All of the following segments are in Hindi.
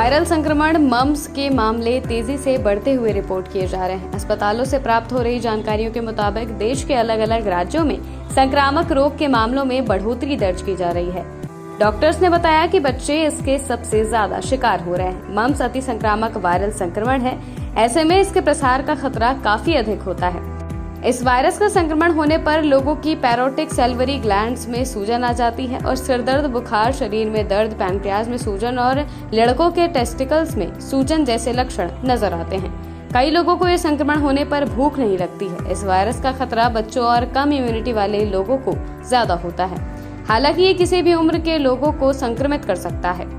वायरल संक्रमण मम्स के मामले तेजी से बढ़ते हुए रिपोर्ट किए जा रहे हैं। अस्पतालों से प्राप्त हो रही जानकारियों के मुताबिक देश के अलग अलग राज्यों में संक्रामक रोग के मामलों में बढ़ोतरी दर्ज की जा रही है। डॉक्टर्स ने बताया कि बच्चे इसके सबसे ज्यादा शिकार हो रहे हैं। मम्स अति संक्रामक वायरल संक्रमण है, ऐसे में इसके प्रसार का खतरा काफी अधिक होता है। इस वायरस का संक्रमण होने पर लोगों की पैरोटिक सैलिवरी ग्लैंड्स में सूजन आ जाती है और सिरदर्द, बुखार, शरीर में दर्द, पैंक्रियाज में सूजन और लड़कों के टेस्टिकल्स में सूजन जैसे लक्षण नजर आते हैं। कई लोगों को ये संक्रमण होने पर भूख नहीं लगती है। इस वायरस का खतरा बच्चों और कम इम्यूनिटी वाले लोगों को ज्यादा होता है। हालांकि ये किसी भी उम्र के लोगों को संक्रमित कर सकता है।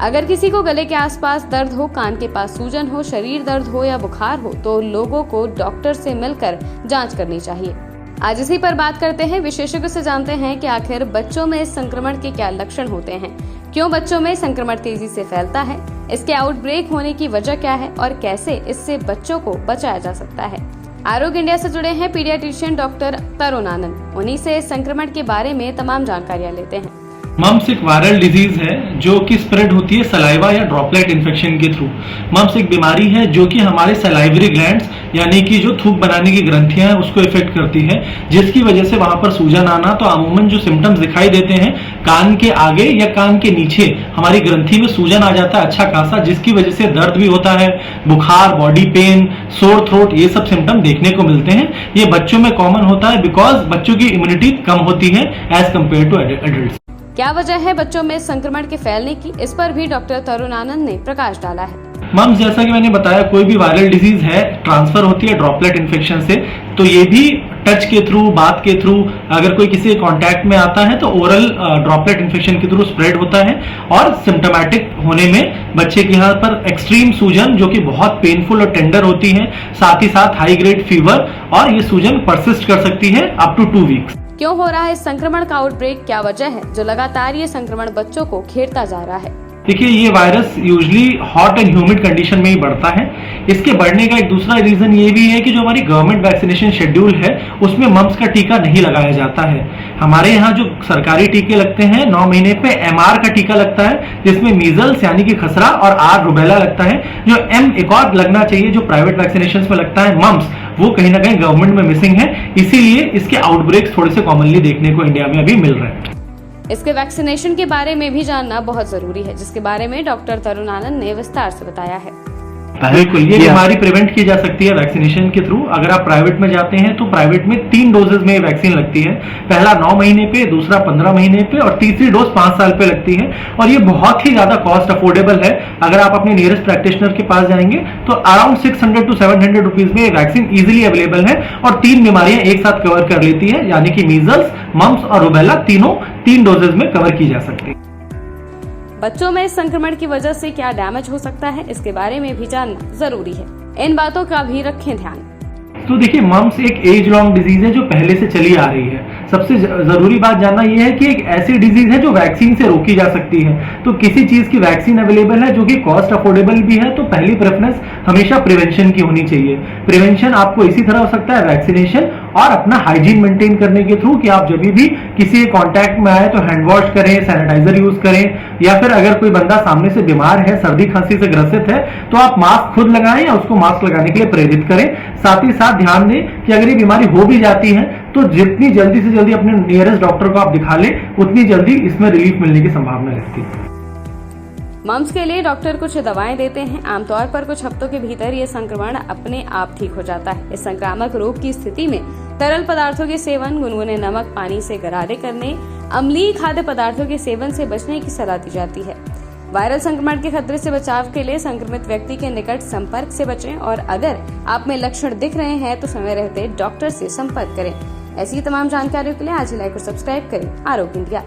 अगर किसी को गले के आसपास दर्द हो, कान के पास सूजन हो, शरीर दर्द हो या बुखार हो तो लोगों को डॉक्टर से मिलकर जांच करनी चाहिए। आज इसी पर बात करते हैं। विशेषज्ञों से जानते हैं कि आखिर बच्चों में इस संक्रमण के क्या लक्षण होते हैं, क्यों बच्चों में संक्रमण तेजी से फैलता है, इसके आउटब्रेक होने की वजह क्या है और कैसे इससे बच्चों को बचाया जा सकता है। आरोग्य इंडिया से जुड़े हैं पीडियाट्रिशियन डॉक्टर तरुण आनंद। उन्हीं से इस संक्रमण के बारे में तमाम जानकारियां लेते हैं। मम्स एक वायरल डिजीज है जो कि स्प्रेड होती है सलाइवा या ड्रॉपलेट इन्फेक्शन के थ्रू। मम्स एक बीमारी है जो कि हमारे सलाइवरी ग्लैंड्स यानी कि जो थूक बनाने की ग्रंथियां हैं उसको इफेक्ट करती है, जिसकी वजह से वहां पर सूजन आना। तो अमूमन जो सिम्टम्स दिखाई देते हैं, कान के आगे या कान के नीचे हमारी ग्रंथि में सूजन आ जाता है अच्छा खासा, जिसकी वजह से दर्द भी होता है, बुखार, बॉडी पेन, सोर थ्रोट, ये सब सिम्टम देखने को मिलते हैं। ये बच्चों में कॉमन होता है बिकॉज बच्चों की इम्यूनिटी कम होती है एज कम्पेयर टू एडल्ट। क्या वजह है बच्चों में संक्रमण के फैलने की, इस पर भी डॉक्टर तरुण आनंद ने प्रकाश डाला है। मम्स जैसा कि मैंने बताया, कोई भी वायरल डिजीज है ट्रांसफर होती है ड्रॉपलेट इन्फेक्शन से, तो ये भी टच के थ्रू, बात के थ्रू, अगर कोई किसी कांटेक्ट में आता है तो ओरल ड्रॉपलेट इन्फेक्शन के थ्रू स्प्रेड होता है। और सिम्टोमेटिक होने में बच्चे के यहाँ पर एक्सट्रीम सूजन जो कि बहुत पेनफुल और टेंडर होती है, साथ ही साथ हाई ग्रेड फीवर, और ये सूजन परसिस्ट कर सकती है अप टू 2 वीक्स। क्यों हो रहा है इस संक्रमण का आउटब्रेक, क्या वजह है जो लगातार ये संक्रमण बच्चों को घेरता जा रहा है? देखिए, ये virus usually hot and humid condition में ही बढ़ता है। इसके बढ़ने का एक दूसरा रीजन ये भी है कि जो हमारी गवर्नमेंट वैक्सीनेशन शेड्यूल है उसमें मम्स का टीका नहीं लगाया जाता है। हमारे यहाँ जो सरकारी टीके लगते हैं 9 महीने पे MR का टीका लगता है, जिसमें मीजल्स यानी कि खसरा और R रुबेला लगता है। जो M एक और लगना चाहिए जो प्राइवेट वैक्सीनेशन में लगता है मम्स, वो कहीं ना कहीं गवर्नमेंट में मिसिंग है। इसीलिए इसके आउटब्रेक्स थोड़े से कॉमनली देखने को इंडिया में अभी मिल रहे हैं। इसके वैक्सीनेशन के बारे में भी जानना बहुत जरूरी है, जिसके बारे में डॉक्टर तरुण आनंद ने विस्तार से बताया है। बिल्कुल, ये बीमारी प्रिवेंट की जा सकती है वैक्सीनेशन के थ्रू। अगर आप प्राइवेट में जाते हैं तो प्राइवेट में 3 डोजेज में वैक्सीन लगती है। पहला 9 महीने पे, दूसरा 15 महीने पे और तीसरी डोज 5 साल पे लगती है। और ये बहुत ही ज्यादा कॉस्ट अफोर्डेबल है। अगर आप अपने नियरेस्ट प्रैक्टिशनर के पास जाएंगे तो अराउंड 600 to 700 रुपीज में वैक्सीन इजिली अवेलेबल है और 3 बीमारियां एक साथ कवर कर लेती है, यानी कि मीजल्स, मम्स और रुबेला तीनों 3 डोजेज में कवर की जा सकती है। बच्चों में इस संक्रमण की वजह से क्या डैमेज हो सकता है, इसके बारे में भी जानना जरूरी है। इन बातों का भी रखें ध्यान। तो देखिए, मम्स एक एज लॉन्ग डिजीज है जो पहले से चली आ रही है। सबसे जरूरी बात जानना यह है कि एक ऐसी डिजीज है जो वैक्सीन से रोकी जा सकती है। तो किसी चीज की वैक्सीन अवेलेबल है जो कि कॉस्ट अफोर्डेबल भी है, तो पहली प्रेफरेंस हमेशा प्रिवेंशन की होनी चाहिए। प्रिवेंशन आपको इसी तरह हो सकता है वैक्सीनेशन और अपना हाइजीन मेंटेन करने के थ्रू, कि आप जब भी किसी कांटेक्ट में आए तो हैंड वॉश करें, सैनिटाइजर यूज करें, या फिर अगर कोई बंदा सामने से बीमार है, सर्दी खांसी से ग्रसित है, तो आप मास्क खुद लगाएं या उसको मास्क लगाने के लिए प्रेरित करें। साथ ही साथ ध्यान दें कि अगर ये बीमारी हो भी जाती है तो जितनी जल्दी से जल्दी अपने नियरेस्ट डॉक्टर को आप दिखा लें, उतनी जल्दी इसमें रिलीफ मिलने की संभावना रहती है। मम्स के लिए डॉक्टर कुछ दवाएं देते हैं। आमतौर पर कुछ हफ्तों के भीतर ये संक्रमण अपने आप ठीक हो जाता है। इस संक्रामक रोग की स्थिति में तरल पदार्थों के सेवन, गुनगुने नमक पानी से गरारे करने, अम्लीय खाद्य पदार्थों के सेवन से बचने की सलाह दी जाती है। वायरल संक्रमण के खतरे से बचाव के लिए संक्रमित व्यक्ति के निकट संपर्क से बचें और अगर आप में लक्षण दिख रहे हैं तो समय रहते डॉक्टर से संपर्क करें। ऐसी तमाम जानकारियों के लिए आज ही लाइक और सब्सक्राइब करें आरोग्य इंडिया।